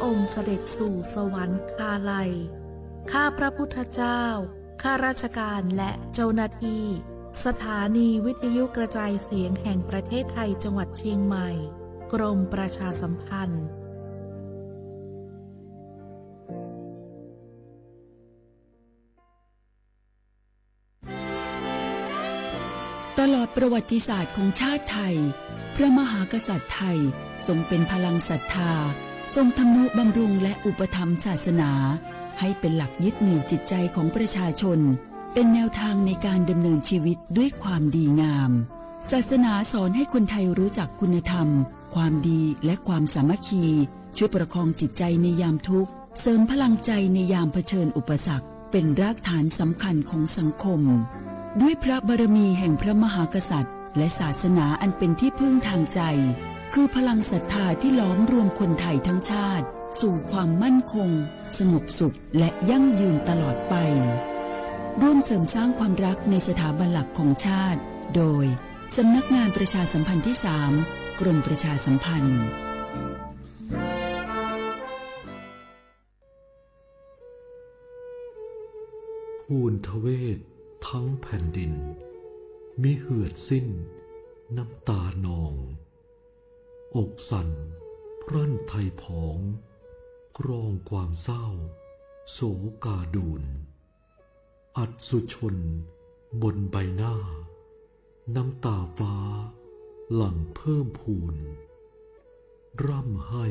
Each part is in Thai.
องค์เสด็จสู่สวรรคาลัยข้าพระพุทธเจ้าข้าราชการและเจ้าหน้าที่สถานีวิทยุกระจายเสียงแห่งประเทศไทยจังหวัดเชียงใหม่กรมประชาสัมพันธ์ตลอดประวัติศาสตร์ของชาติไทยพระมหากษัตริย์ไทยทรงเป็นพลังศรัทธาทรงทำนุบำรุงและอุปถัมภ์ศาสนาให้เป็นหลักยึดเหนี่ยวจิตใจของประชาชนเป็นแนวทางในการดำเนินชีวิตด้วยความดีงามศาสนาสอนให้คนไทยรู้จักคุณธรรมความดีและความสามัคคีช่วยประคองจิตใจในยามทุกข์เสริมพลังใจในยามเผชิญอุปสรรคเป็นรากฐานสำคัญของสังคมด้วยพระบารมีแห่งพระมหากษัตริย์และศาสนาอันเป็นที่พึ่งทางใจคือพลังศรัทธาที่ล้อมรวมคนไทยทั้งชาติสู่ความมั่นคงสงบสุขและยั่งยืนตลอดไปร่วมเสริมสร้างความรักในสถาบันหลักของชาติโดยสำนักงานประชาสัมพันธ์ที่ 3 กรมประชาสัมพันธ์ภูนทเวศทั้งแผ่นดินมิเหือดสิ้นน้ำตานองอกสั่นพรั่นไทยผองกรองความเศร้าโศกาดูนอัดสุชนบนใบหน้าน้ำตาฟ้าหลั่งเพิ่มพูนร่ำให้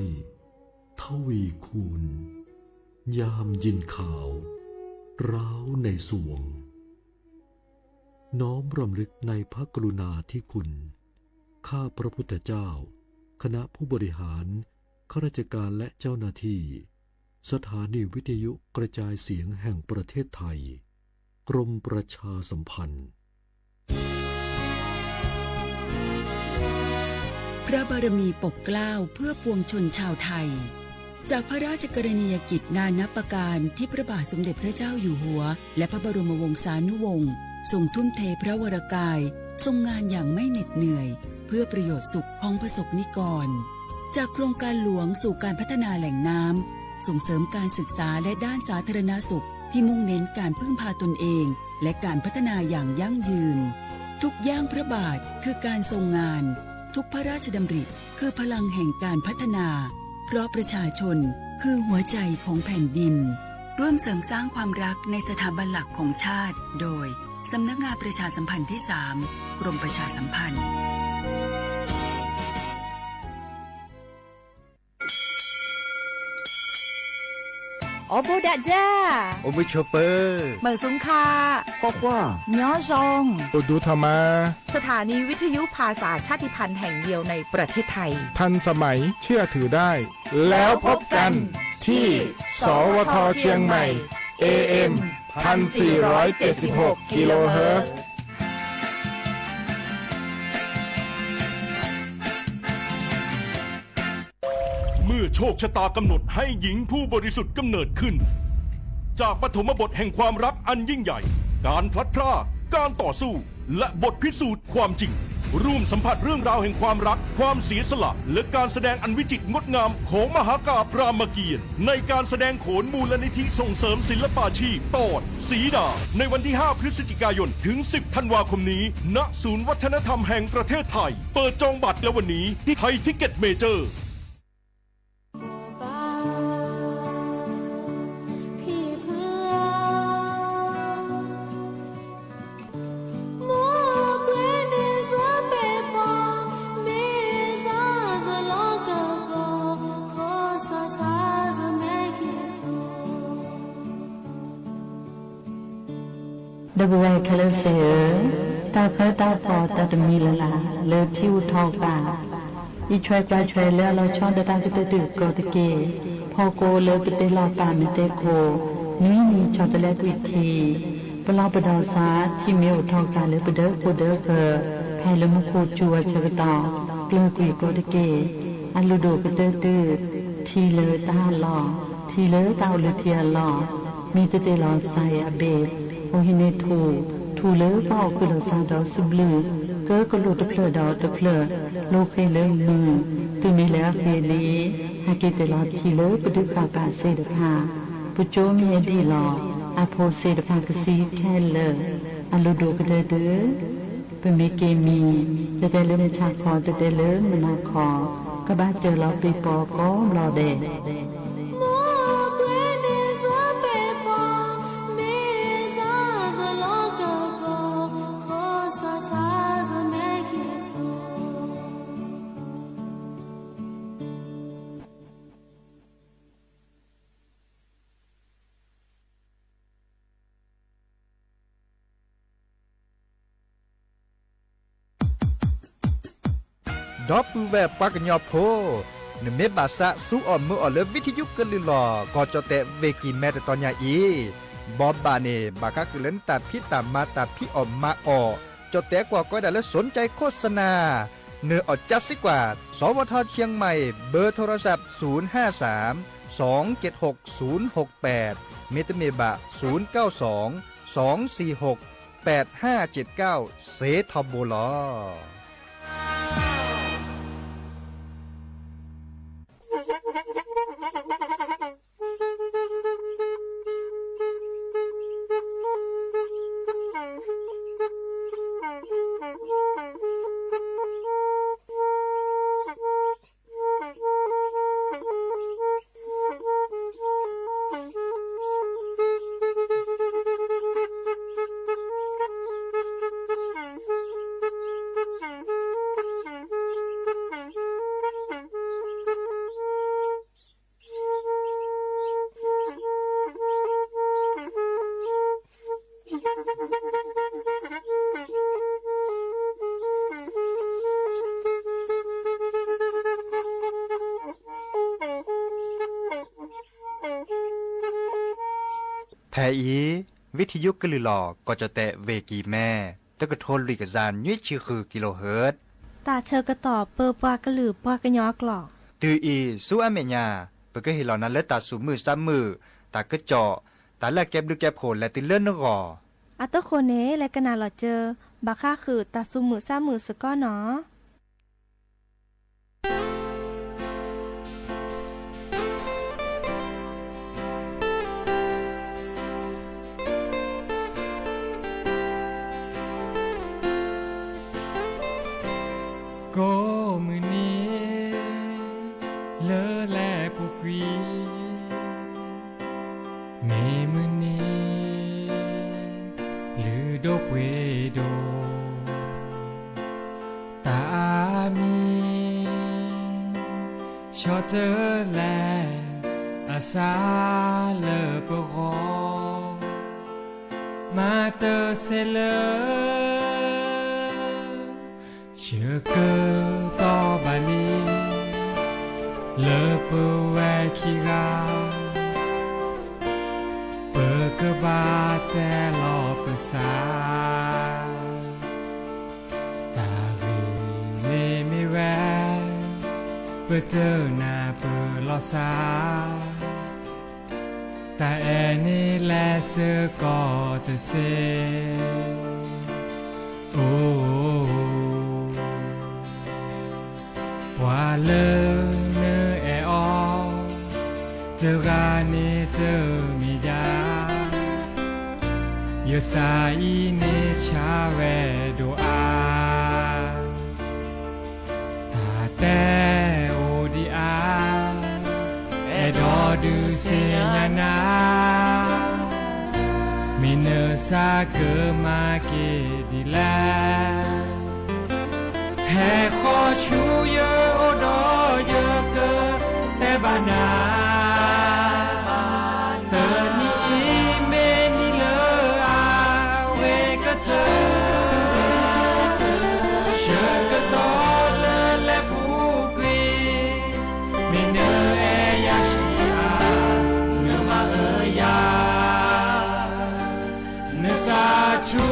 ทวีคูณยามยินข่าวร้าวในสวงน้อมรำลึกในพระกรุณาธิคุณข้าพระพุทธเจ้าคณะผู้บริหารข้าราชการและเจ้าหน้าที่สถานีวิทยุกระจายเสียงแห่งประเทศไทยกรมประชาสัมพันธ์พระบารมีปกเกล้าเพื่อปวงชนชาวไทยจากพระราชกรณียกิจนานับประการที่พระบาทสมเด็จพระเจ้าอยู่หัวและพระบรมวงศานุวงศ์ทรงทุ่มเทพระวรกายทรงงานอย่างไม่เหน็ดเหนื่อยเพื่อประโยชน์สุขของประสบนิกรจากโครงการหลวงสู่การพัฒนาแหล่งน้ำส่งเสริมการศึกษาและด้านสาธารณสุขที่มุ่งเน้นการพึ่งพาตนเองและการพัฒนาอย่างยั่งยืนทุกย่างพระบาทคือการทรงงานทุกพระราชดำริคือพลังแห่งการพัฒนาเพราะประชาชนคือหัวใจของแผ่นดินร่วมเสริมสร้างความรักในสถาบันหลักของชาติโดยสำนักงานประชาสัมพันธ์ที่ 3 กรมประชาสัมพันธ์โอโบดะจ้าโอมิชเปอร์เหมือซุงคาปอกว่าย้อซองอุดูธรรมาสถานีวิทยุภาษาชาติพันธุ์แห่งเดียวในประเทศไทยทันสมัยเชื่อถือได้แล้วพบกันที่สวทเชียงใหม่ AM 1476 กิโลเฮิรตซ์เมื่อโชคชะตากำหนดให้หญิงผู้บริสุทธิ์กำเนิดขึ้นจากปฐมบทแห่งความรักอันยิ่งใหญ่การพลัดพรากการต่อสู้และบทพิสูจน์ความจริงร่วมสัมผัสเรื่องราวแห่งความรักความเสียสละและการแสดงอันวิจิตรงดงามของมหากาพย์รามเกียรติ์ในการแสดงโขนมูลนิธิส่งเสริมศิลปาชีพตอนสีดาในวันที่ 5 พฤศจิกายนถึง 10 ธันวาคมนี้ณศูนย์วัฒนธรรมแห่งประเทศไทยเปิดจองบัตรแล้ววันนี้ที่ไทยทิกเก็ตเมเจอร์ดบเวคเลเสตาเพตาปอตาดมีละลาเลทิวทอกาอีช่วยกลายช่วยแล้วเราช่องตากิตตึกกอตเกพอโกเลปเตลาปามิเตโคนี้มีชอตเลกุทีปลาปดาสาที่เมียวทอกาเลปเดอโคเดอเพอแพลมุโคจัวชกตอกลกุยกอตเกอัลลูโดกเตตึทีเลตาหลอทีเลตาเลเทียหลอมีเตเตลอไซอเบโอหิเนทูเลเป้าคือเราซาดอสุบลือเกิดก็โลตะเพลดอตะเพลโลเคเลมือตุมีแล้วเคลีหา กิตลอทีเลปดุกาปาเสดพาปุโจมีอดีลออาโพเสดพากสีแค่เลอลุโดกเดเดเปเมเกมีเตเลมชาคอเตเลมนาคอกบ้าเจอเราปีปอก็รอเดดอปูแวปากญอโพนเมบาสะสู้อ่อมมืออ่อเลวิทยุกลือหลอก็จะแตะเวกีแม่ตอนยาอีบอบบาเนบากะคือเล่นตัดพี่ตามมาตัดพี่อ่อมมาอ่อจะแตะกว่าก็ได้แล้วสนใจโฆษณาเนื้ออดจัดสิกว่าสวทเชียงใหม่เบอร์โทรศัพท์053 276 068เมตเมบะ092 246 8579เซทอมโบลอแพอีวิทยุกลือหลอก็จะแตะเวกีแม่ตะกะโทนลุยกะจานยุ้ยชื่อคือกิโลเฮิรตซ์ตาเชอกระตอบเปอปากระหลือปากระยอกหลอกตืออีสู้อเมญาเปก็เห็นเหล่านั้นและตาสูมือซ้ำมือตากระเจาะตาแลกแก็บดูแก็บโผลและติเลื่อนนกออัตโตโคเนและกนาหลอเจอบาค่าคือตาซุมือซ้ำมือสก้อเนาะก็มือนี้เลอแลปุกวีเมมือนี้ลือดกเวโดตามีชอเจอแลอาสาเลอปะรอมาเตอเซเลอเชื่อเกิดต่อบาลีเลอเปแวคิกาเปิดกบาแต่ลอเปสาตาวีเลไม่แวเปิดเจอหน้าเปิดลอสาแต่แอนี่แลเสือก็จะเซโอ้ว่าเลอเนอแออเจอกันนี่เจอมีดาเยสาอีเนชาเวโดอาตาแต่โอดีอาเอดอดูเซญานามิเนอซาเกมาเกดีแลแห่ขอชูเยอะโอดอเยอะเกินแต่บานาเธอนี่เมนี่เลออาเวกะเธอเชื่อกะตอเลอและบุกวีมิเนอเอยาชีอาเนอมาเอยาเนซาชู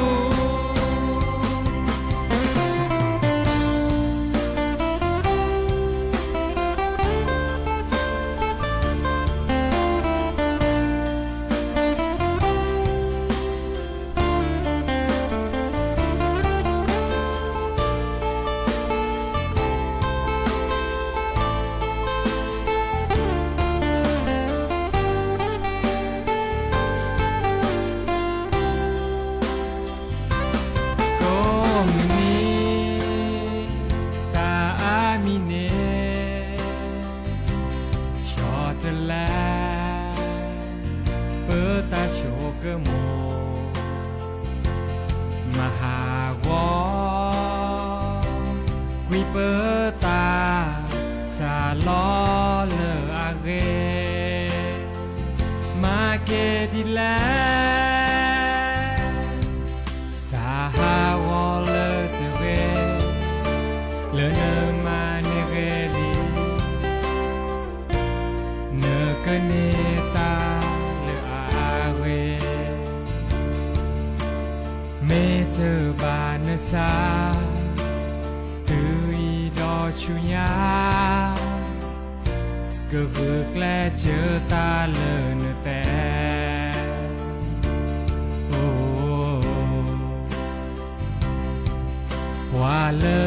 จะแลเปิดตาโชกโมมหาวอกุยเปิดตาสาลอเลออาเกมาเกดิแลสาหาวอเลอเจเรเลอเนมาเนเรลีเนกเนตาเลออาเรเมเจอบานสาตืออีดอชุญาก็คือแกล้เจอตาเลอเนแต่โอ้ว่าเลอ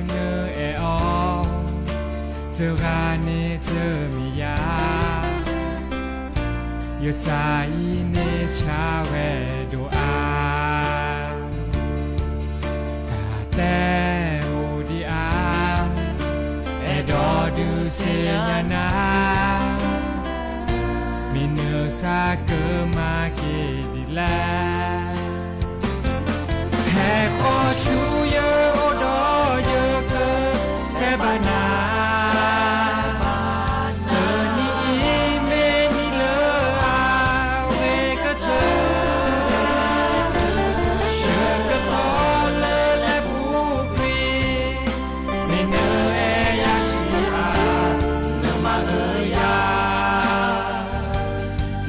เนเออเจอราเนเจอมียาเยสายเนชาเวดูอาตาแต่โอดีอาเอดอดูเซียนามีเนื้อซาเกอมาเกดิแลแค่ขอชูเยอโอดอเยอเกอแค่บานาเธอนี่เมนี่เลออาเวก็เธอเชื่อกะตอเลอและผู้ปรีไม่เนอเอยาชีอาเนอมาเอยา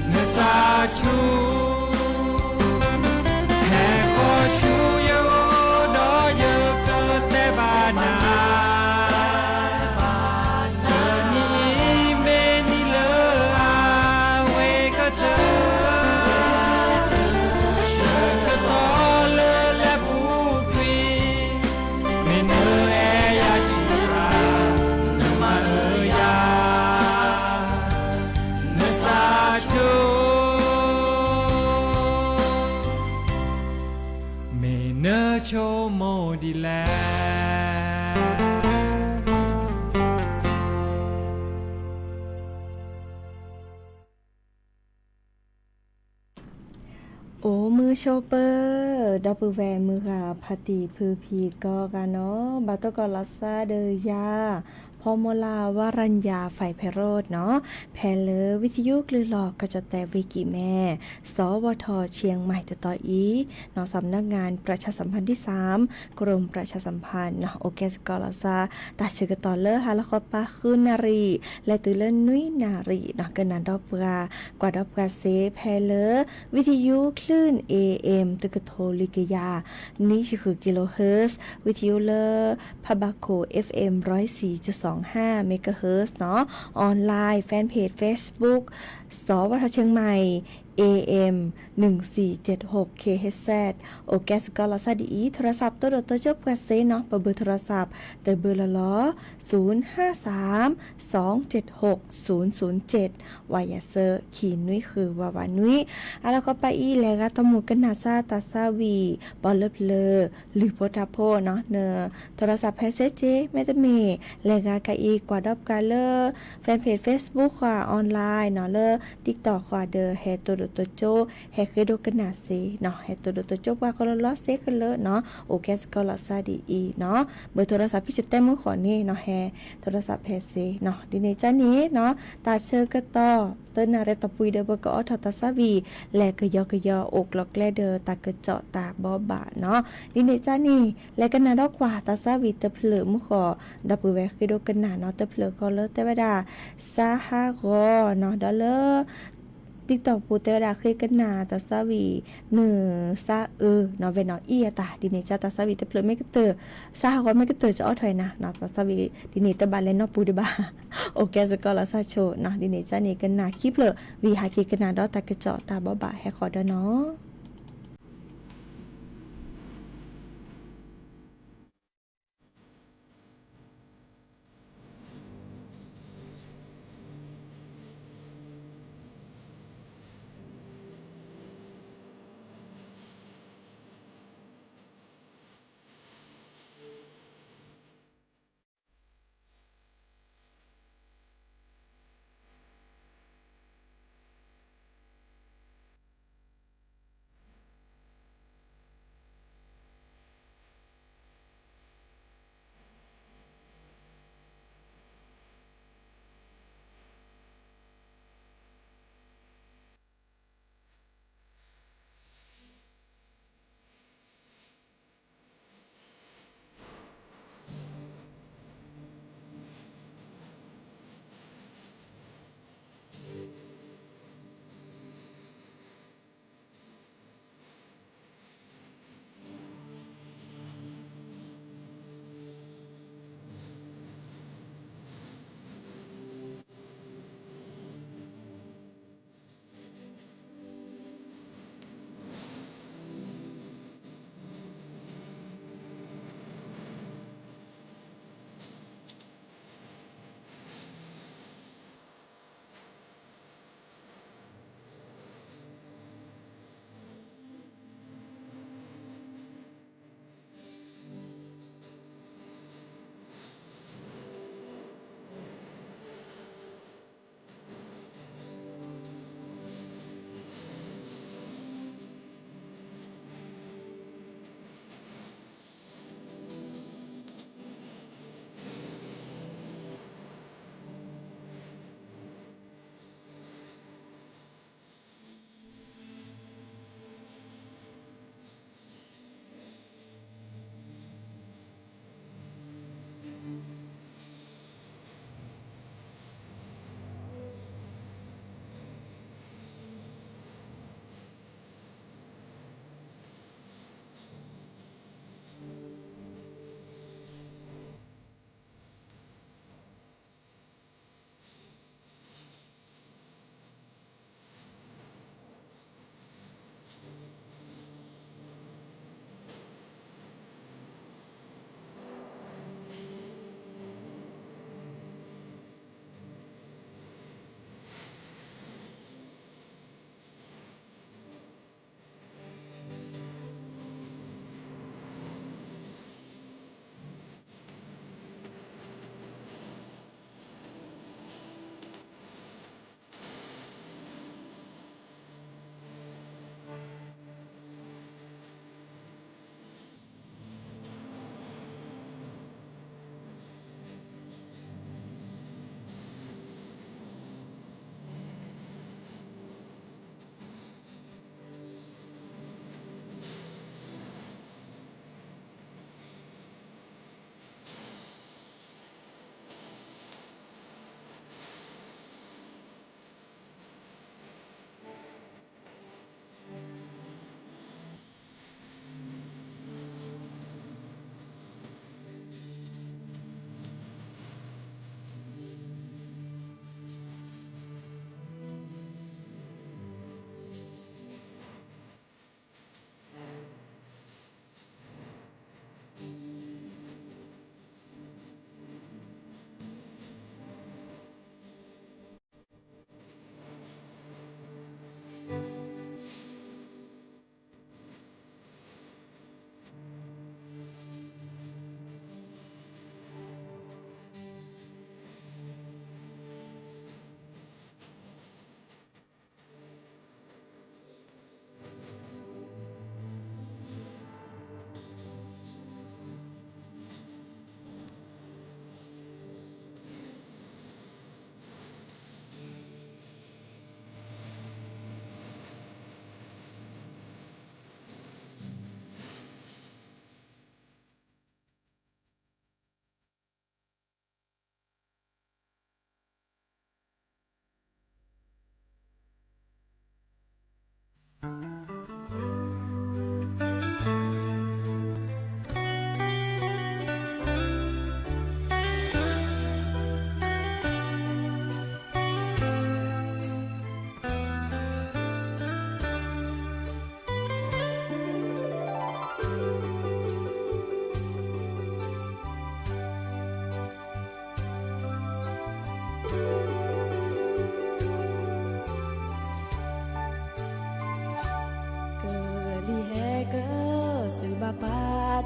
เนอซาชูแค่ขอชูเยอดอเยอเกิดแต่บานาเธอนี่เมนี่เลออาเวก็เธอเชื่อกะตอเลอและผู้ปรีไม่เนอเอยาชีอาเนอมาเอยาเนอซาชูเมเนอโชโมดีแล โอ้มือโชเปอร์ดับเบิลแวร์มือค่ะพาติพือพีก็กันเนาะบาตกอลัสซาเดยาพอมลาวารัญญาไฟไพโรจน์เนาะแพเลอวิทยุกลือหลอกก็จะแต่วิกิแม่สวทเชียงใหม่ต่ออีเนาะสำนักงานประชาสัมพันธ์ที่3กรมประชาสัมพันธ์เนาะโอเคสกอลาซาตาเชกตอเลอฮาละคอปาคืนนารีและตือเล่นนุ้ยนารีเนาะกันนันดอกปรากว่าดอกปราเซแพเลอวิทยุคลื่น AM ตึกโทลิกยานี่คือกิโลเฮิรตซ์วิทยุเลอพบาโค FM 104.25 เมกะเฮิรตซ์เนาะออนไลน์แฟนเพจ Facebook สวทเชียงใหม่ AM 1476 KHZ โอแกสกอลาซาดีโทรศัพท์ตัวตัวเจ้าประเซเนาะเบอร์โทรศัพท์แต่เบอร์ละล้อ053-276-007วายาเซอร์ขีนุ้ยคือวาวานุ้ยแล้วก็ไปอีแล้วก็ตมูกันนาซาตาซาวีบอลเลอหรือโพทาโพเนาะเนอโทรศัพท์แพเซเจแม่ตะเมแล้วก็อีกว่าดอบกาเลอร์แฟนเพจ Facebook ค่ะออนไลน์เนาะเลอ TikTok ค่ะเดอแฮตัวตัวโจแฮเคโดกันนาซีเนาะแฮตัวตัวโจว่าก็ลอเซกันเลยเนาะโอเคสกอลาซาดีอีเนาะเบอร์โทรศัพท์พี่จะแต้มมือขอนี่เนาะแฮโทรศัพท์แพเซเนาะดีในจ้านี้เนาะตาเชอก็ต่อเต้นนาเรตปุยเดเบอร์ก็อทตาซาวีแลกยอกอกลอกแลเดอตากระเจาะตาบอบะเนาะดีในจ้านี้แลกันนาดอกกว่าตาซาวีตะเพลมือขอดับเบิลแวคคือโดกันนาเนาะตะเพลก็เลแต่ว่าดาซาฮากอเนาะดอเลอติ๊กตอกปูเตดาเคยกันนาตาซาวีเนอซาเนาะเวนออีตาดิเนจาตาซาวีตะเพลไม่กระเตอซาฮากอไม่กระเตอจะอ้อถอยนะเนาะตาซาวีดิเนตะบาเลนอปูดิบาโอเคสกอลาซาโชเนาะดิเนจานี่กันนาคิเพลวีหาคิกันนาดอตากระเจาะตาบ่บะให้ขอดอเนาะ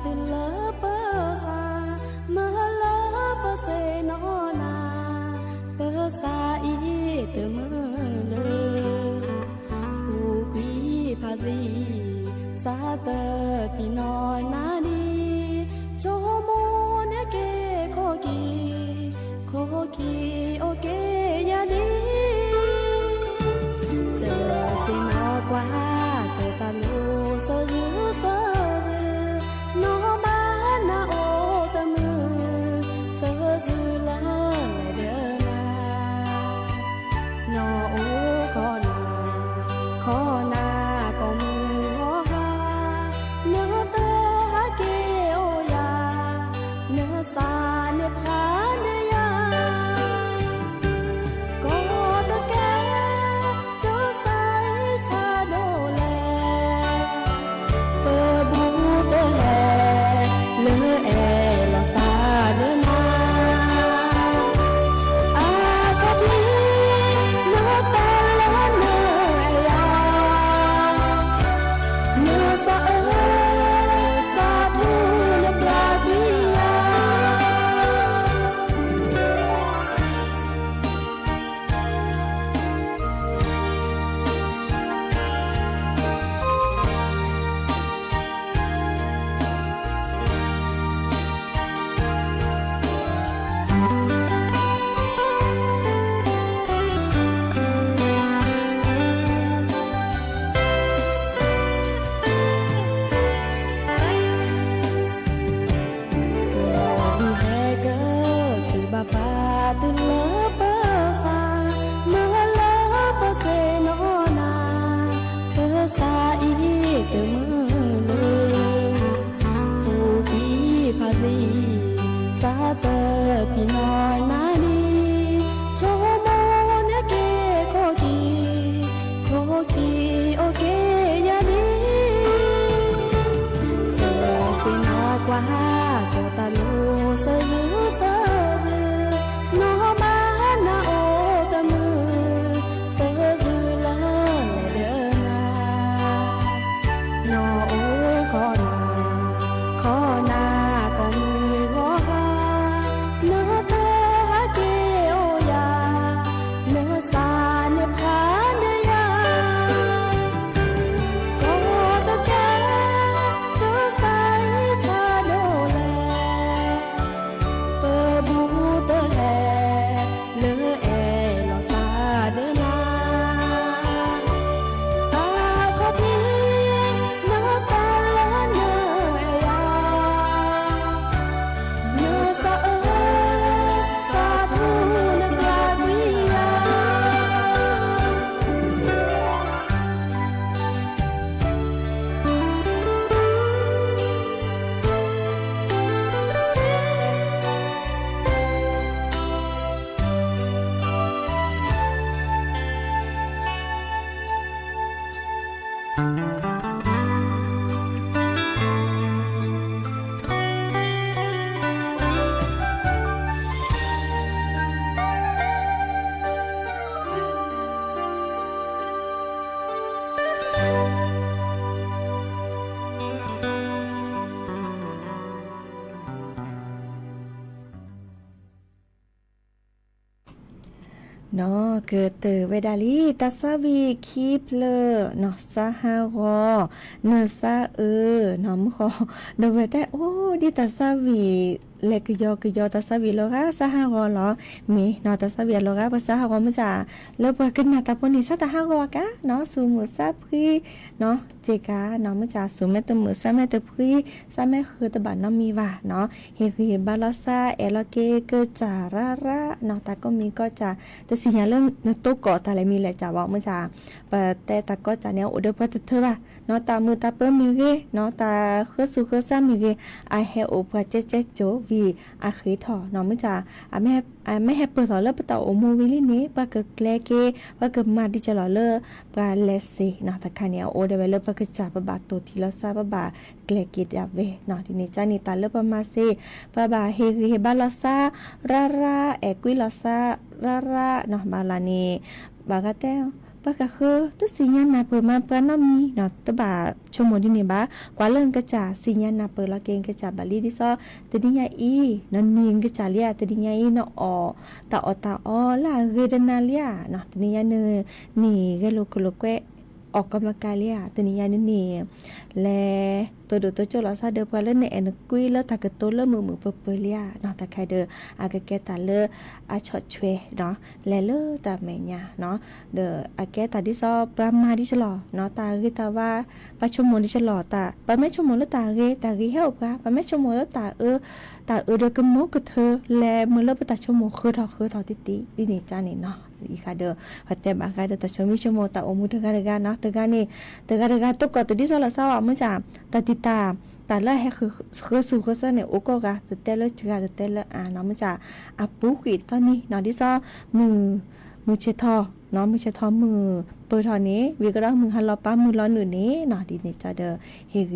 từ lỡ bơ xa mơ lỡ bơ xê nó na bơ xa ý từ mơ lơ phù quý phá gì xa tờ pi nó na đi cho mô nè kê khó kỳ ok ya đi giờ xin nó qua cho ta lô sơ dữ nó bán na ô tâm sơ dư la lại đỡ na nó ô khó na có mưa ngó ha nỡ tơ ha kê ô ya nỡ xa nếp khá nê ya có tơ kê cho say cha đô lè tơ bu tơ hè lỡ e lo xa đỡ na à có đi nỡ ta lỡ nỡ ya nỡ xa thu nỡ la bia Bapa từ lỡ bơ xa mơ lỡ bơ xê nó na bơ xa ý từ mơ lơ phù quý phá gì xa tờ pi nói na đi cho mô nè kê khó kỳ ok ya đi giờ xin nó qua cho ta lô sơ dữ nó bán na ô tâm sơ dư la lại đỡ na nó ô khó na có mùi ngó ha nỡ tơ ha kê ô ya nỡ xa nếp khá nê ya có tơ kê cho say cha đô lè tơ bu tơ hè lỡ e lo xa đỡ na à có đi nỡ ta lỡ nỡ ya nỡ xa thu nỡ la biaเนาะเกิดเตอเวดาลีตัสวีคีเพลเนาะซาฮาวอเนซาเนาะมขอเดเวแต่โอ้ดิตัสวี เลกยอกตาสวิโลกาสหกรอมีเนาะตาสวิโลกาภาษาฮกมื้อจ้าแล้วบ่กันนาตาปนิสตาฮกกะเนาะสูมือซาพรีเนาะเจกาเนาะมื้อจ้าสูแม่ตมือซาแม่ตพรีซาแม่คือตะบันเนาะมีว่าเนาะเฮรีบาลอซาเอลเกเกจาระเนาะตาก็มีก็จะแต่สิญาเรื่องเนาะโตกอตาอะไรมีแหละจ้าว่ามื้อจ้าแต่ตาก็จะแนวอเดอปะเธอว่าเนาะตามือตาเปิ้มมีเกเนาะตาคือสุคือซามีเกไอเฮโอปะเจโจวีอาเคยถอเนาะมื้อจ้าไม่ให้เปิดถอเลปะตาโอโมวิลินี้ปะเกแกลเกปะเกมาดิจะหล่อเลปะเลเซเนาะตาคันเนี่ยโอเดเวลปะเกจ่าปะบาโตทีละซาปะบาแกลเกดาเวเนาะทีนี้จ้านี่ตาเลปะมาเซปะบาเฮบาลาซาราเอกุยลาซาราเนาะบาลานีบากะเตปะกะคือตุสิญานาเปิมาเปิ้นนามีเนาะตะบาชมโมดินี่บากว่าเรื่องกะจ่าสิญานาเปิละเกงกะจ่าบาลีดิซอตะดิญาอีนันนิงกะจ่าเลียตะดิญาอีเนาะตาออลาเรดนาเลียเนาะตะดิญาเนนี่กะโลกโลแกออกกำลังกายเลียตะดิญานี่และตัวดูตัวโจลอซาเดอปะเลเนเอนกุยเลตากะโตเลมือเปเลียเนาะตะไคเดออากะแกตาเลอาชอดชเวเนาะและเลตาแม่ญาเนาะเดออาแกตาดิซอปามาดิฉลอเนาะตาเรตาว่าปะชมโมดิฉลอตาปะแม่ชมโมเลตาเรเฮาปะปะแม่ชมโมเลตาเดอกะโมกะเธอและมือเลปะตาชมโมคือทอติดินี่จานี่เนาะอีคาเดอพัดแต่บากาเดตาชมิชโมตาโอมุตะกะระกาเนาะตะกะนี่ตะกะระกาตกอตดิซอละซาวะมื้อจ้าตาติตาแต่ละให้คือสู่คือซะเนี่ยโอก็กะแต่ละจกะแต่ละเนาะมื้อจ้าอะปูขีตอนนี้เนาะดิซอมือเชทอเนาะมือเชทอมือเปิดทอนี้วิก็ต้องมือฮัลโลป้ามือร้อนหนึ่งนี้เนาะดินี่จ้าเด้อ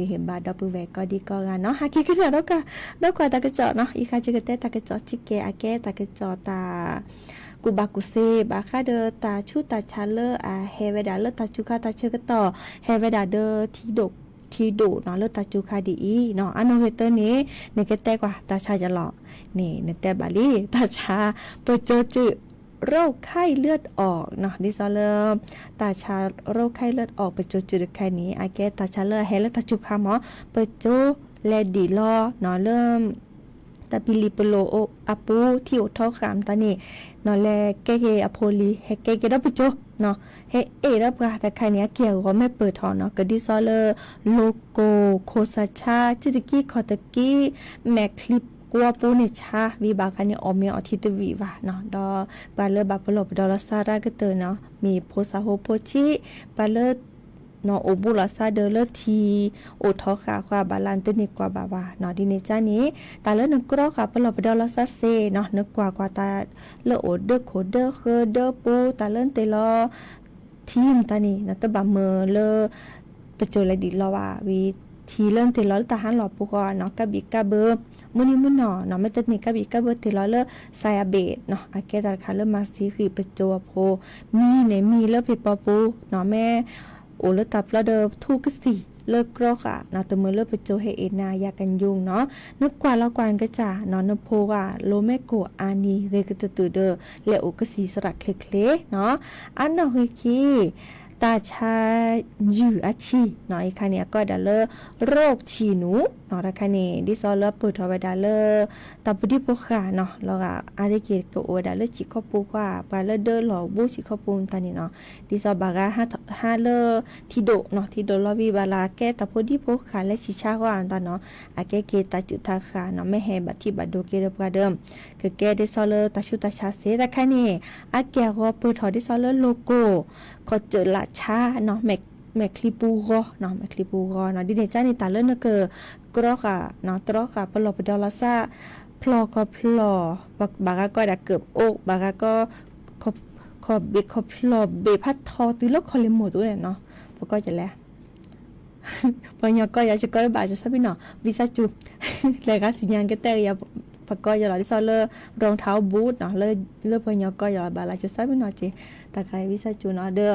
เห็นบาดอปูแวก็ดีก็กันเนาะหาคิดขึ้นแล้วก็ตากระจอเนาะอีคาจิกะเตตากระจอจิเกอาเกตากระจอตากูบากุเซบาคาเดอตาชูตาชาเลเฮเวดาเลตาชูคาตาเชกต่อเฮเวดาเดอที่ดูเนาะเลตาจูคาดีเนาะอันโนเฮเตอร์นี้ในกแต่กว่าตาชาจะหล่อนี่ในแต่บาลีตาชาเปิดเจอจืโรคไข้เลือดออกเนาะดิซอเลตาชาโรคไข้เลือดออกเปิดเจอจืไข้นี้อาแกตาชาเลเฮเลตาจูคาหมอเปิดโจแลดีลอเนาะเริ่มตาปิลิเปโลโออาปูที่อุทอขามตานี่เนาะแลเกอโพลีเฮเกดอปโจเนาะเฮรับกะแต่ใครเนี้ยเกี่ยวก็ไม่เปิดถอนเนาะก็ดิซอเลโลโกโคซาชาจิตกี้คอตะกี้แมคลิปกัวปูนิชาวิบากันนี่อเมอทิตวิวาเนาะดอบาเลบาปลบดอลซารากเตเนาะมีโพซาโฮโพชิบาเลเนาะโอบุลาซาเดเลทีโอทอคาควาบาลานตนิกว่าบาวาเนาะดิเนจานี้ตาเลนึกกรอค่ะปลบดอลซาเซเนาะนึกกว่าตาเลโอเดโคเดเคเดปูตาเลนเตลอทีมตานี่นะตะบะเมอเลปะโจไลดิลอว่าวิทีเริ่มเตลอตาหันหลอปุกเนาะกะบิกะเบอมุนิมุนเนาะไม่ตัดนี่กะบิกะเบอเตลอเลไซอาเบดเนาะอาเกตาคาเลมาซีคือปะโจโพมีเลปิปอปูเนาะแม่โอเลตับละเดทูกสิเลิกกรอกอ่ะเนาะตะมือเลิกปะโจเฮเอนายากันยุงเนาะนึกกว่าละกวนก็จ่าเนาะนโพว่าโลเมโกอานีเรกตะตุเดเลโอกสีสระเคลเนาะอันเนาะเฮคีตาชายูอาชีเนาะอีกคันเนี่ยก็ดาเลโรคฉีหนูเนาะราคานี้ดิซอลเปิดทอไว้ดาเลตาบุดิโปคาเนาะแล้วก็อาริเกตก็โอดาเลจิคอปูกว่าปาเลเดอหลอบูจิคอปูตานี่เนาะดิซอบากาฮาเลทิโดเนาะทิโดลอวิบาลาแกตาบุดิโปคาและชิชาก็อันตาเนาะอาแกเกตาจุทาคาเนาะไม่ให้บัดที่บัดโดเกเดปกาเดิมคือแกดิซอลตาชุตาชาเซตาคันนี้อาแกก็เปิดทอดิซอลโลโก้ก็เจอละชาเนาะแมคลิปูโกเนาะแมคลิปูโกเนาะดิเนจานี่ตาเลนเกกรอกะเนาะตรอกะปลอบดอลซาพลอก็พลอบากาก็ดะเกือบอกบากาก็ขอเบคอพลอเบพัดทอตุลคอเลโมตุเนาะพอก็จะแล้วพอยก็อยากจะก็บาจะซะพี่เนาะวิซาจูแล้วก็สิญญาณก็แต่อย่าพก็อย่าหลอดิซอเลรองเท้าบูทเนาะเลพอยก็อย่าบาลาจะซะพี่เนาะจิตาไกวิซาจูเนาะเด้อ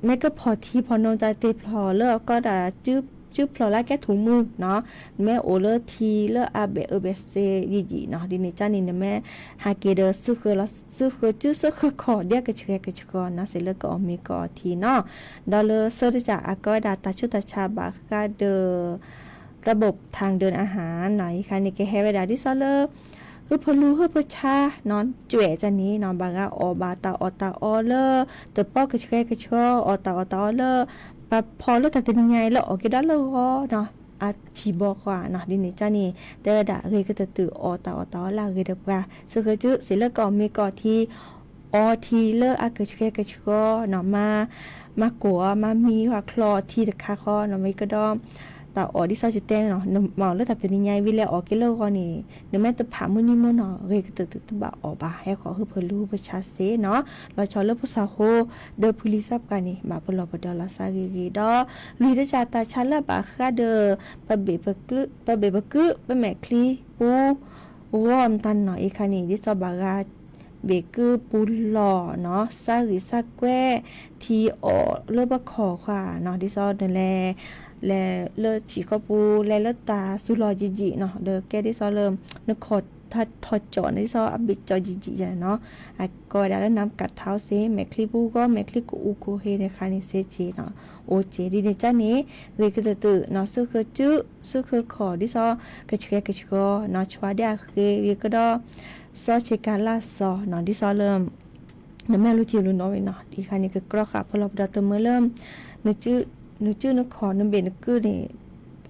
แม่ก็พอที่พอนนตาเตพลอเลก็ดาจื้อพลอละแกถุงมือเนาะแม่โอเลทีเลอาเบเบเซยีเนาะดินี่จ้านี่แม่ฮาเกเดซื้อคือจื้อซื้อคือขอเดียกะเชกะชกอนเนาะเสเลก็มีก็ทีเนาะดอลเลอร์เซอร์จะอาก็ดาตาชื่อตาชาบากาเด ระบบทางเดินอาหารหน่อยค่ะนี่ก็ให้เวลาที่ซอเลอร์คือพลูคือพชานอนจ่วยจันนี้นอนบางอบาตาอตาออเลอร์ตัวป้อกระเชกระชออตาอเลอร์ปะพอแล้วแต่เป็นไงแล้วออกกันได้เลยเนาะอาชีบอกว่าเนาะดินี่จ้านี่แต่ระดับเรก็จะตื่อตาลาเรดกว่าซึ่งคือจุสิเลก็มีก่อที่ทีเลออากระเชกระชอเนาะมากัวมามีว่าคลอที่ตะคาคอเนาะไม่ก็ดอมแต่ดิซอจิเตนเนาะมองแล้วแต่ตัวนี้ไงวิเลออกกิเลก็นี่เดี๋ยวแม่จะผ่ามือนี่มือเนาะเรก็ตึบ่ออกบ่าให้ขอคือเพิ่นรู้ประชาเสเนาะเราชอเลภาษาโฮเดอพุลิซับกันนี่บ่าเพิ่นรอบ่ดอลาซาเกดอลุยตะจาตาชันละบ่าคาเดอปะเบปะกึปะแม่คลีปูร่อมตันเนาะอีคันนี่ดิซอบากาเบกือปูหล่อเนาะซาหรือซาแกวทีออเลบะขอค่ะเนาะดิซอนั่นแลและเลอฉีกปูและเลอตาสุรอจิเนาะเดอแกดิซอเริ่มนึกขอถ้าทอดจอดิซออับบิจอจิเนาะอ่ะก็ได้แล้วนำกัดเท้าเซแมคลิปูก็แมคลิกูอูโกเฮในคานิเซจิเนาะโอเจดีในจ้านี้เรกตะตึเนาะซึคือจื้อซึคือขอดิซอกะเชกะชกเนาะชวาเดะเคเวก็ดอซอเชกาลาซอเนาะดิซอเริ่มนแม่รู้จิรู้น้อยเนาะอีคันนี้คือกรอค่ะพอเราดอตเมื่อเริ่มนึจื้อนึกขอนึเบนึกคือนี่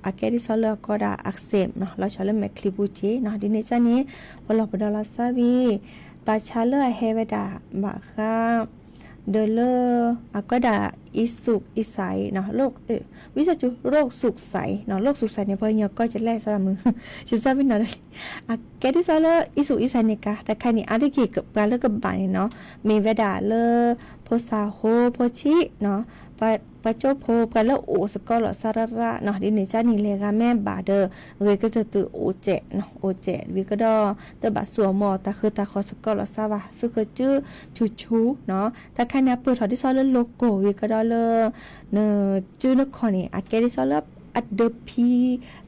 อาแกดิซอเลก็ได้อักเสบเนาะเราชอเลแมคลิบูจิเนาะดิในจ้านี้พอเราดอลาซาวีตาชาเลเฮเวดาบะค่ะเดลอาก็ดาอิสุกอิไสเนาะโรควิสัจุโรคสุกใสเนาะโรคสุกใสเนี่ยพอเฮียก็จะแลสละมือชิซาบินอะไรแกที่ซอเลอิสุกอิไสเนี่ยกะแต่ใครนี่อาได้เกี่ยวกับการเลิกกับบานเนาะมีเวดาเลโพซาโฮโพชิเนาะปะโจโพกันแล้วโอสกอลสาระเนาะดินี่จ้านี่เลยกะแม่บาเดอเวก็จะตือโอเจเนาะโอเจวิก็ดอตะบะสัวหมอตะคือตะคอสกอลซาวะซึคือจื้อชูเนาะถ้าใครเนี่ยเปิดถอดที่ซอเลโลโก้วิก็ดอเลเนจื้อนครนี่อาแกที่ซอเลอัดเดพี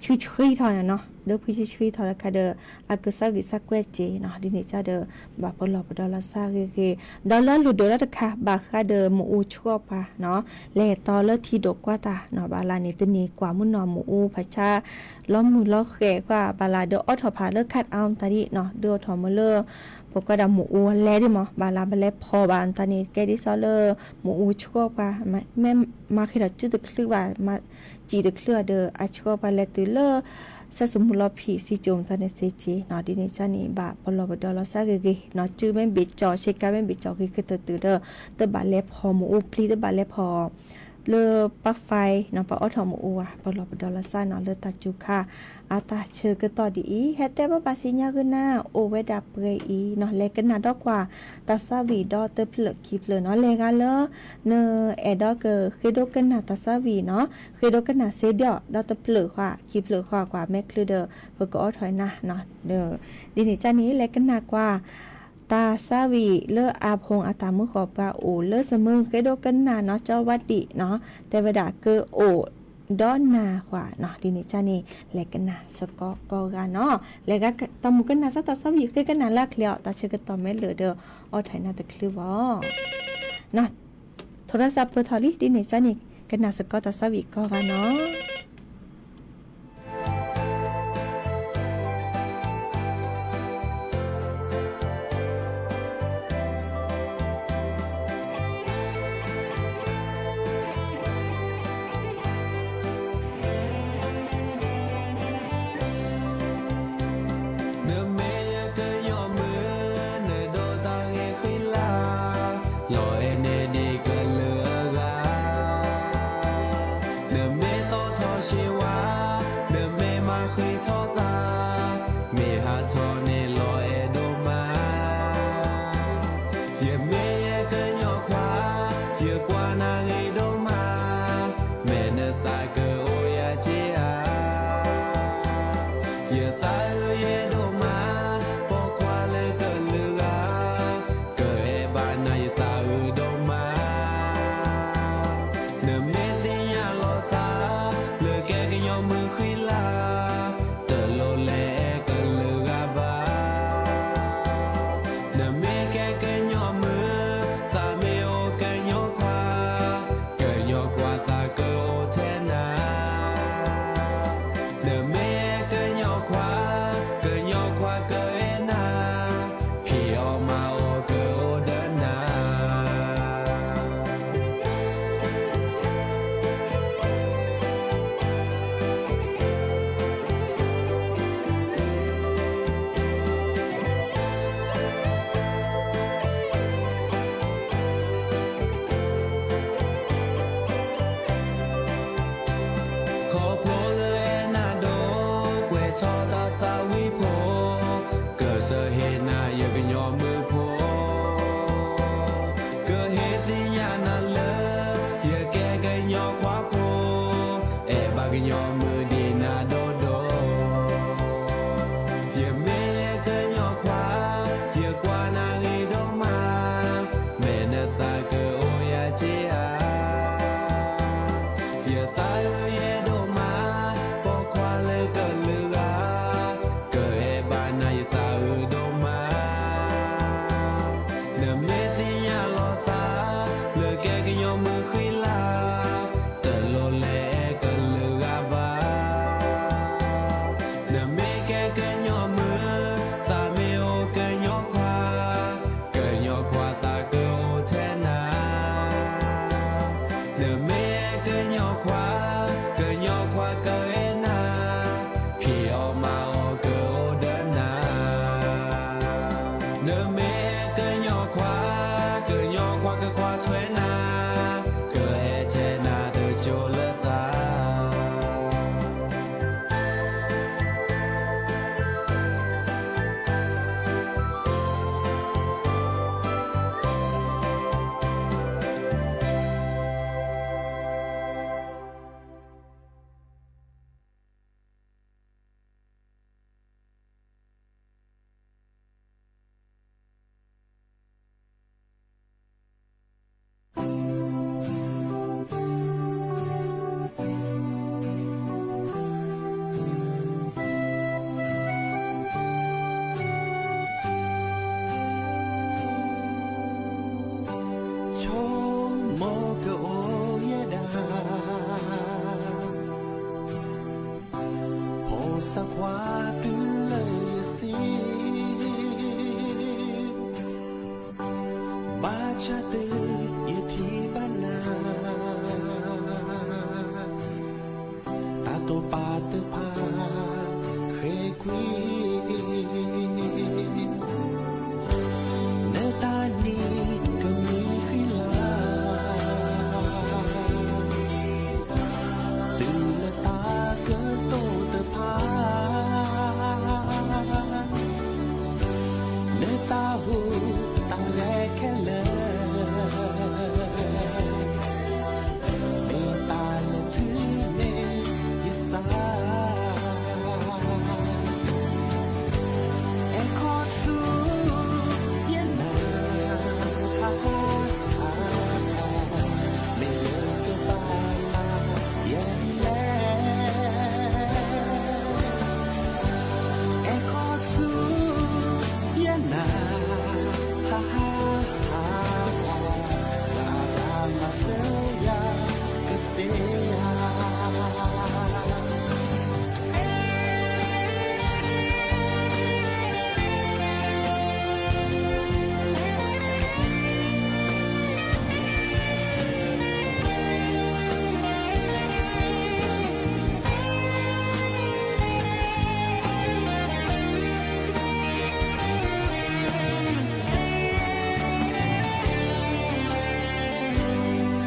ชื่อถอนเนาะเดอพี่ชื่อถอนค่ะเดออากษาวิสักเวเจเนาะดินี่จ้าเดอบาปลอบดอลลาซาเกดอลลาร์หรือดอลลาร์ค่ะบาค่ะเดอมูชัวปะเนาะแลตอเลที่ดกกว่าตาเนาะบาลานี่ตนี่กว่ามุนนอมูพัชชาล้อมมือล้อแขกว่าบาลาเดอออทอพาเลคัดเอาตาดิเนาะเดอทอมเลปก็ดาหมูอ้วนแล้วดิหมอบาลาบาเลพอบานตานี่แกดิซอเลหมูชัวปะแม่มาคือจื้อตึกคือว่ามาจีตึกเลือเดออาชัวปะเลตือเลซะสมมุติเราผีสิจมตอนในเซจีเนาะดินี่จ้านี่บาปลอบดอลซาเกเนาะจื้อแม่นบิจอเชกาแม่นบิจอคือตือเด้อตะบาเลพอหมูพลีตะบาเลพอเลอปักไฟเนาะปะออทอมอูอ่ะปลอบดอลซาเนาะเลอตาจุค่ะอาตาเชอก็ต่อดีเฮ็ดแต่บ่บาสิญาก็น่าโอเวดาเปรอีเนาะเลกันน่ะดอกกว่าตาซาวีดอเตเพลกีเพลเนาะเลกาเลเนเอดอกคือดกันน่ะตาซาวีเนาะคือดกันน่ะเซเดอดอเตเพลค่ะกีเพลกว่าแม่คลือเดอเพิ่นก็ออถอยนะเนาะเด้อดินี่จ้านี้เลกันน่ะกว่าตาซาวีเลออาพงอาตามือขอปาโอเลอเสมอคือดกันน่ะเนาะเจ้าวัดดิเนาะแต่เวลาคือโอดอนนาขวาเนาะดินี่จ้านี่แลกันนะสกอกอกาเนาะแลกะตมุกันนะซะตาซาวิคือกันนะลักเลียวตาเชกตอมแม่เหลือเด้อออไถนาตะคลือบ่เนาะโทรศัพท์เปิดทอลิดินี่จ้านี่กันนะสกอตาซาวิกอกาเนาะLỗi nè đi cơn lửa gà Nửa mê tô thọ ยอมือดีนาโดโดเยเมเกยอควาเยกวานาลีโดมาเมเนตาเกโอยาจีอาเยตาเยโดมาปอควาเลเกลือเกเอบานาเยตาโดมาเนเมติยาลอตาเลเกกยอมือคุยลาเตโลเลเกลือบาเนเมเกเกยอมือตาเมโอเกยอควาเกยอควาตาเกโอเทนาเนเมเกยอควาเกยอควาเกเอนาพี่ออกมาโอเกโอเดนาเนเมเกยอควาเกยอควาเกควาทเวนาเกเอเทนาเดโจเลตาชมโมกโอยดาโพสักวาตือเลยสิบาชาตืออยู่ที่บ้านนาตาโตปาตือพาเคยคุยเนตานี้ก็มีขึ้นลาตื่นละตาเกิดโตเตอพาเนตาหูตาแรกแค่เลยเมตาละถือเมยสาเอขอสู้เย็นนาไม่เลิกก็บาลาอย่าดีแลเอขอสู้เย็นนาลาดามาเสียก็เสีย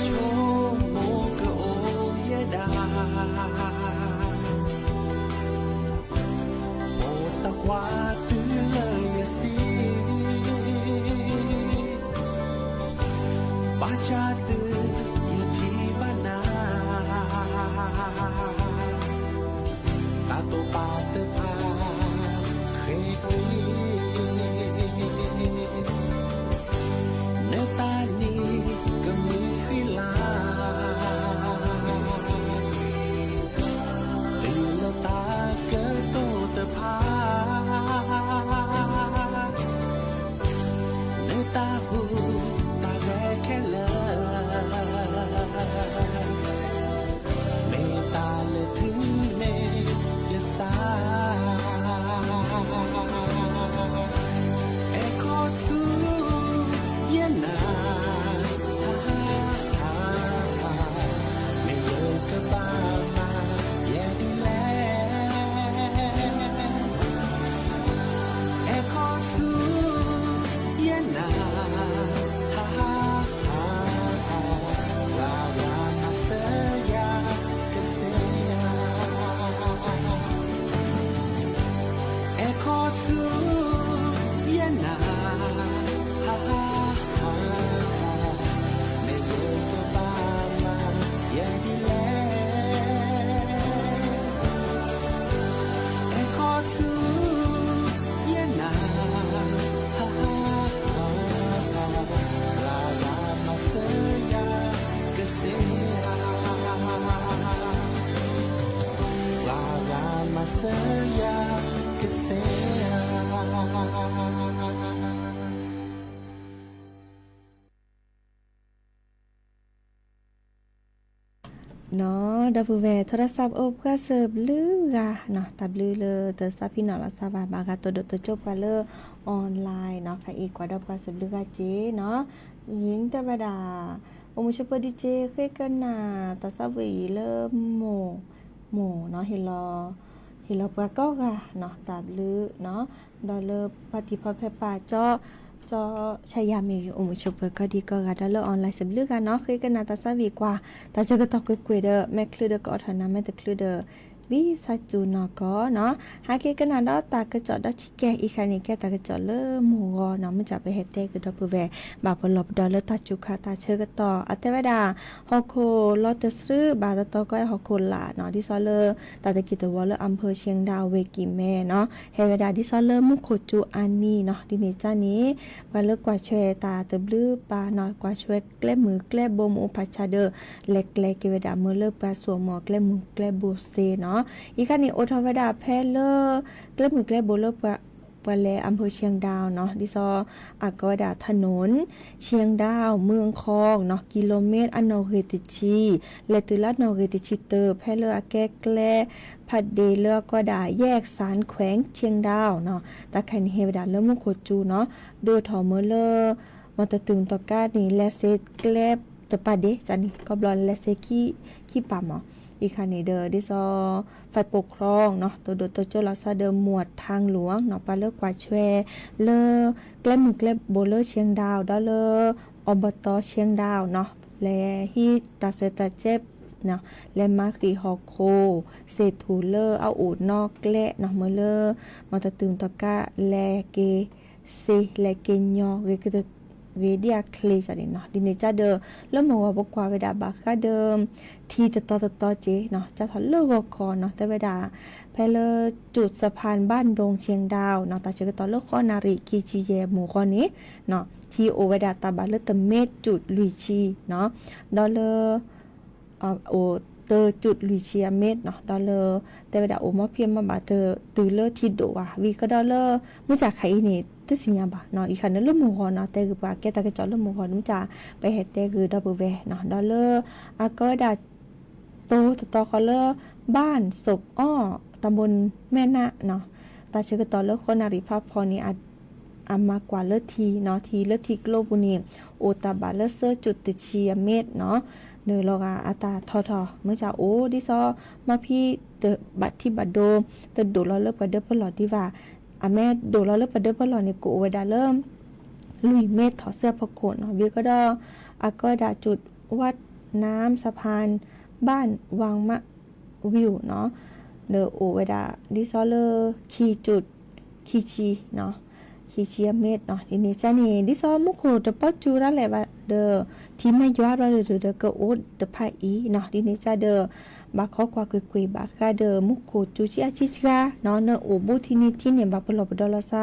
โชโมกโอยดาโมสักวาตือเลยสิบาชาตืออยู่ที่บ้านนาตาโตปาตือพาเคยคุยเนตานี้ก็มีขึ้นลาตื่นแล้วตาเกิดโตเตอพาเนตาหูตาแรกแค่เลย เนาะดับแวโทรศัพท์โอบก็เสิร์ฟลือกะเนาะตับลือเลยเตอซาพี่น้องละซาบาบากาตัวดตัวจบกันเลยออนไลน์เนาะค่ะอีกกว่าดับก็เสิร์ฟลือกะเจเนาะยิงตะบดาโอมุชเปอร์ดีเจเคยกันน่ะตาซาวีเริ่มโหเนาะเฮลอปะก็กะเนาะตับลือเนาะดอลเลอร์ปฏิพัทธ์เพป่าจอชายามีโอมุชเปอร์ก็ดีก็กะดอลเลอร์ออนไลน์เสิร์ฟลือกะเนาะเคยกันน่ะตาซาวีกว่าตาจะก็ตอกกวยเด้อแม่คลือเด้อก็อทนะแม่ตะคลือเด้อวิสัจจูนอก็เนาะหาเคกันน่ะดอตากระจอดอชิแกอีคันนี่แกตากระจอดเลอหมู่กอเนาะมันจะไปเฮ็ดแตกดอปแวบาปลอบดอเลตาจุคาตาเชกต่ออัตเวดาฮอโคลอตซื้อบาตตอก็ฮอโคลาเนาะดิซอเลตาตะกิตวอเลอำเภอเชียงดาวเวกิแม่เนาะเฮเวดาดิซอเลมุโคจูอันนี้เนาะดิเนจานี้ว่าเลกว่าช่วยตาตะบลือปาเนาะกว่าช่วยแกล้มือแกล้บมอุปัชชาเดเล็กๆกิเวดามือเลปาสวมหมอแกล้มือแกล้โบเซเนาะอีคันนี้โอทวดาแพเลแกล้มือแกล้โบเลปะแลอำเภอเชียงดาวเนาะดิซออากวดาถนนเชียงดาวเมืองคองเนาะกิโลเมตรอนอเฮติชีและตุลาโนเฮติชิเตอร์แพเลอแกแกลพัดเดเลก็ได้แยกสารแขวงเชียงดาวเนาะตะไคเฮวดาเลมุโคจูเนาะโดยถอเมเลมอตตึงตอกานี่และเซแกลตะปาเดจันนี่ก็บลอนและเซขี้ปามอีคันนี้เดอดิซอฝ่ายปกครองเนาะตัวโจลาซาเดอหมวดทางหลวงเนาะปาเลกว่าแชเลแกล้มือแกล้โบเลเชียงดาวดอเลอบตเชียงดาวเนาะและฮีตาเซตาเจ็บเนาะและมาครีฮอโคเศษทูเลอเอาอูดนอกแกล้เนาะเมเลมอตตึงตะกะแลเกเซแลเกญอเวกเวเดียคลีจันนี่เนาะดิเนจาเดอแล้วมัวบกว่าเวดาบาคาเดิมทีตอเจเนาะจะทะเลกคอเนาะแต่เวดาไปเลจุดสะพานบ้านดงเชียงดาวเนาะตาเชกตอเลคอนาริคีชีเยหมู่คอนี้เนาะที่โอเวดาตาบาเลตเมจุดลุยชีเนาะดอเลโอเตอจุดลุยชีเมตเนาะดอเลแต่เวดาโอมอเพียมมาบาเตอตือเลที่โดว่ะวีก็ดอเลมุจากไขนี่ตึสิญาบะเนาะอีคันนั้นเริ่มหมู่ฮอเนาะแต่คือว่าแกตะกะจอเริ่มหมู่ฮอนุจะไปเฮ็ดแต่คือดับเบิลแวเนาะดอลเลอร์อาก็ดาโตตอคอเลอร์บ้านศพอ้อตำบลแม่นะเนาะตาเชกตอเลอร์คนอาริภาพพอนี้อามากว่าเลทีเนาะทีเลทีโกลบุนีโอตาบาเลเซอร์จุดติเชียเมตเนาะเนอลอกาอาตาทอเมื่อจะโอ้ดิซอมาพี่เดบัตที่บัดโดเตโดลอเลอร์ปัดเดพลอดีว่าแม่โดเราเลิกประเดิมพลอนี่กูเวดาเริ่มลุยเม็ดถอดเสื้อพกโขนเนาะวิก็ดอก็ดาจุดวัดน้ำสะพานบ้านวังมะวิวเนาะเดอโอเวดาดิซอเลอร์คีจุดคีชีเนาะคีชีเม็ดเนาะทีนี้จ้านี่ดิซอมุโคตะปัจจุระแหละว่าเดอที่ไม่ย้อนเราเดอก็โอเดพาอีเนาะทีนี้จ้าเดอบาข้อกว่ากุยบาคาเดอมุโคจูชิอาชิชกาเนาะเนอโอบุทีนี้ที่เนี่ยบาปลอบดอลซา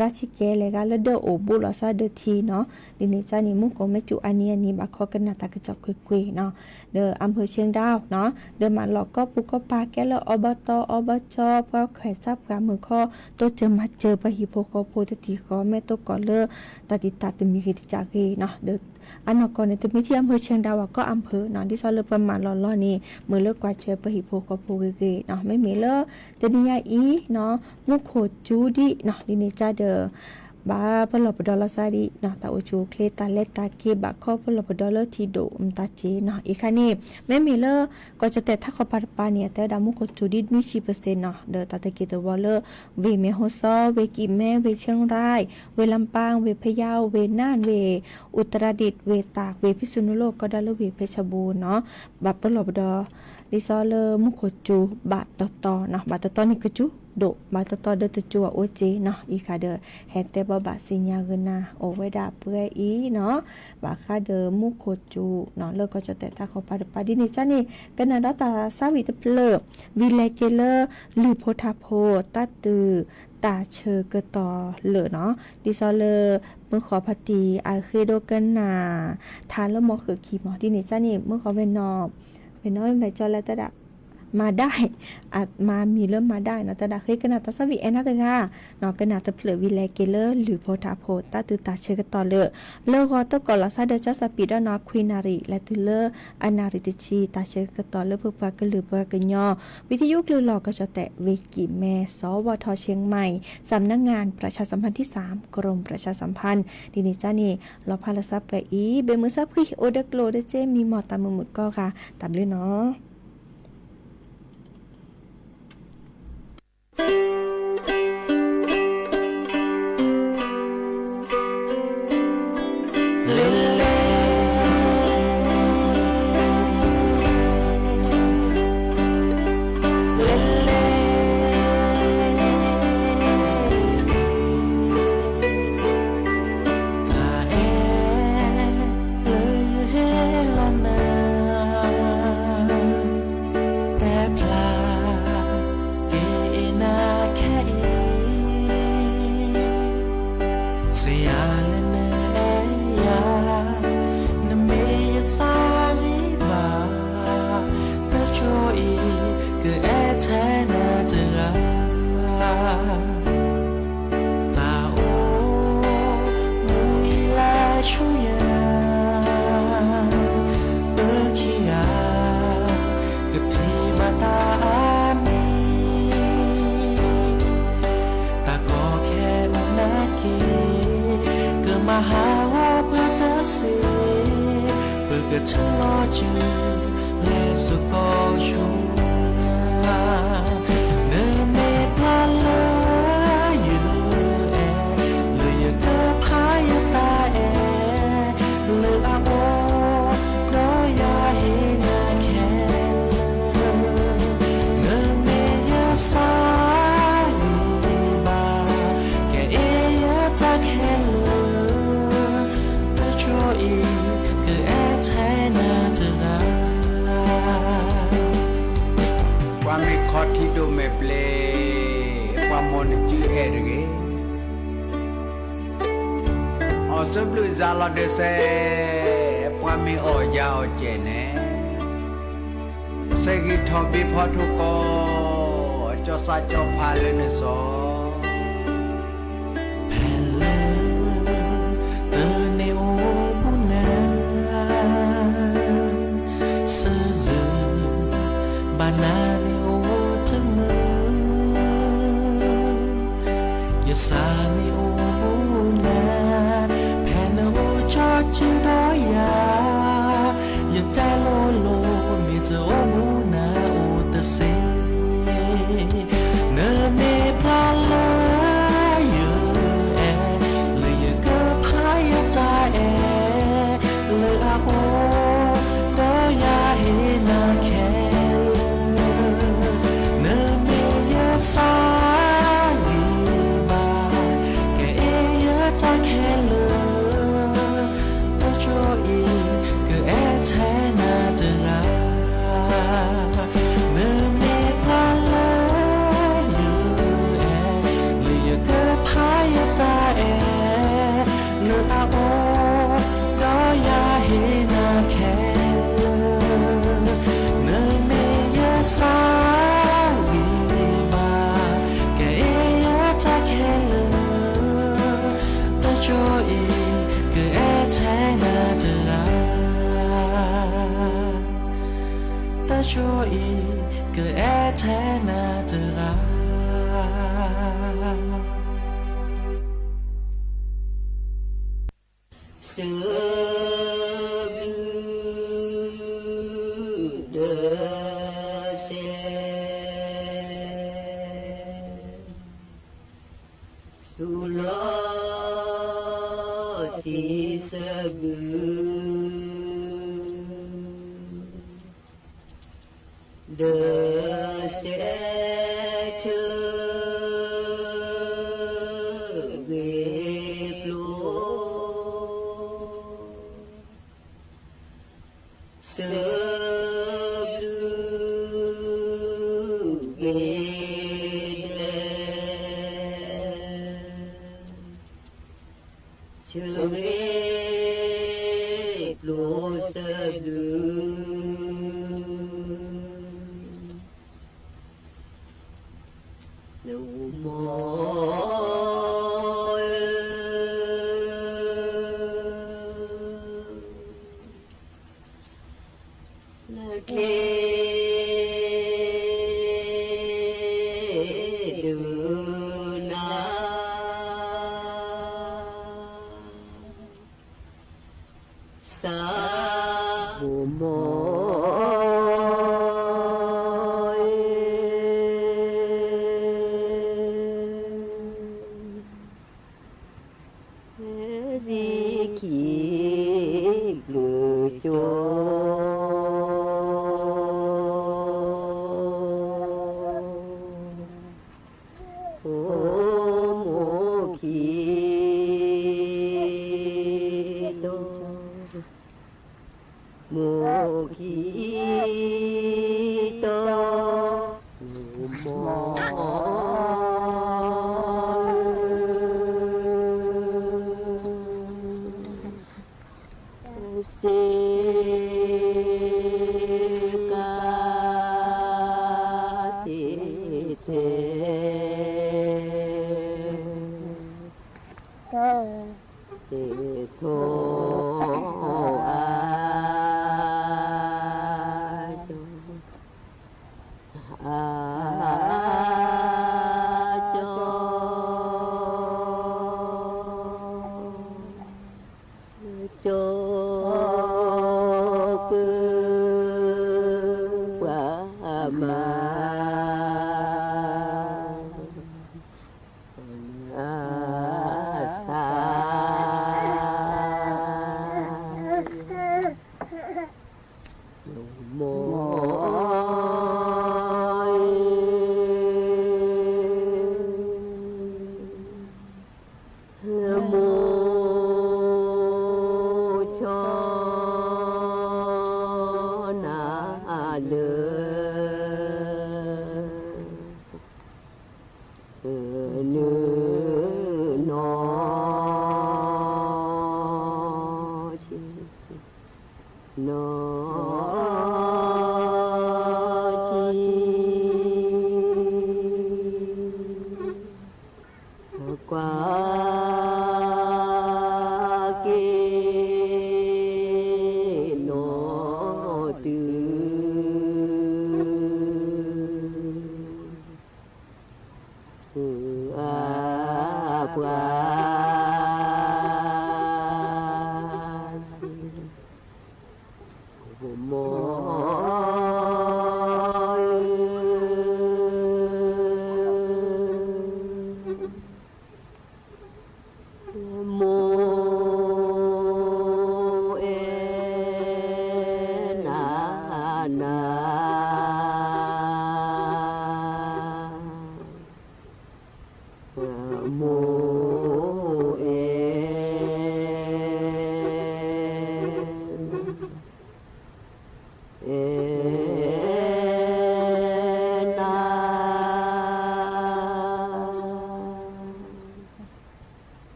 ราชิเกเลกาเลเดอโอบุลอซาเดอทีเนาะดินิจานี่มุโกเมจูอันนี้บาข้อกันนาตากระจอกกุยเนาะเดออำเภอเชียงดาวเนาะเดอมาหลอกก็ปุก็ปาแกเลอบตอบจพอแขซับกามือข้อตัวเจอมาเจอปะหิโพโกโพตติขอแม่ตัวก่อเลตติตาตมีกิจจากเนาะเดออันนอกก่อนในตัวมีที่อำเภอเชียงดาวก็อำเภอเนาะที่ซอเลประมาณล้อนี่มือเลิกกว่าเจอปะหิโพก็โพเกเนาะไม่มีเลแต่นิยาอีเนาะมุโคจูดิเนาะดิเนจาเดอบาพลบดอลซาดิเนาะตาโอจูเคลตาเลตาเคบาข้อพลบดอลทีโดตาเจเนาะอีคันนี้ไม่มีเลก็จะแต่ถ้าเขาปาเนี่ยแต่ดามุโคจูดิมี10%เนาะเดอตาตะเกตวอลเลเวเมโฮซอเวกิแม่เวเชียงรายเวลำปางเวพะเยาเวน่านเวอุตรดิตถ์เวตากเวพิษณุโลกก็ดาลเวเพชรบูรณ์เนาะบาพลบดอดิซอเลมุโคจูบาตตอเนาะบาตตอนี่กจูโดบาตตอเดตจัวโอเจเนาะอีคาเดแฮเตบาสิญญาเกนาโอเวดาเปยอีเนาะบาคาเดมุโคจูเนาะเลก็จะแต่ถ้าเขาปาดินิจานี่กันนาดตาซาวิตเปลวิเลเกเลลือโพธาโพตัตตือตาเชกตอเหลเนาะดิซอเลเมื่อขอพตีอาเคโดกันนาทานแล้วมอคือขี่หมอดินิจานี่เมื่อขอเวนอไปจอแล้วแต่ดะ มาได้อาจมามีเริ่มมาได้เนาะแต่ดาเคยกนาตาสวีแอนนาตะกาเนาะกนาตะเพลวิแลเกเลอร์หรือโพธาโพตาตุตาเชกตอเลอเลอก็ตกอลาซาเดจัสปีดเนาะควีนารีและตุเลออนาริติชีตาเชกตอเลอเพื่อปากหรือปากญอวิทยุคลือหลอกก็จะแตะเวกิแม่สวทเชียงใหม่สำนักงานประชาสัมพันธ์ที่3กรมประชาสัมพันธ์ดีนี่จ้านี่เราพาละซับไปอีเบมือซับคือโอเดกโลเดเจมีหมอตามมือหมุดก็ค่ะตามเลยเนาะ เ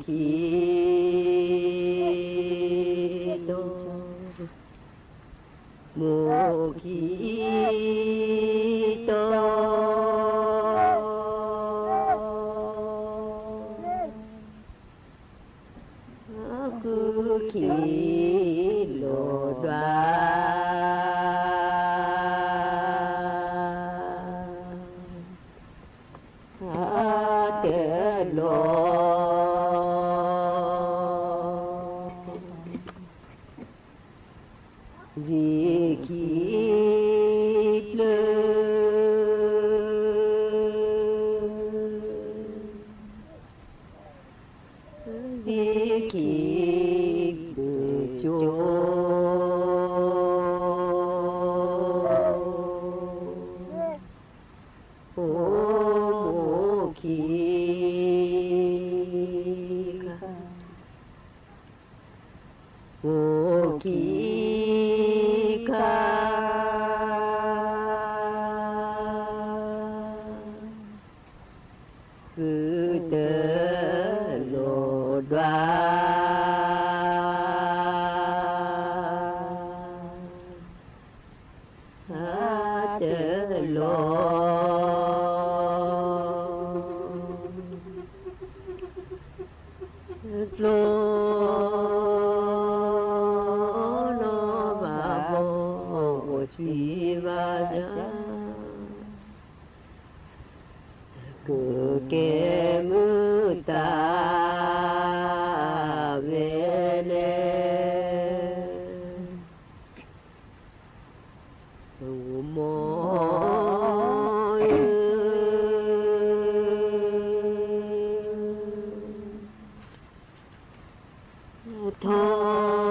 ขีโตโมขีโตคือขีโลดาเตโลจีขีเปลจีขีโจโอโมขีโอขีคาคือเตโลดวาเตโลโลโนบาโบชีวาสาคือเกมุตาเวเลโมทอ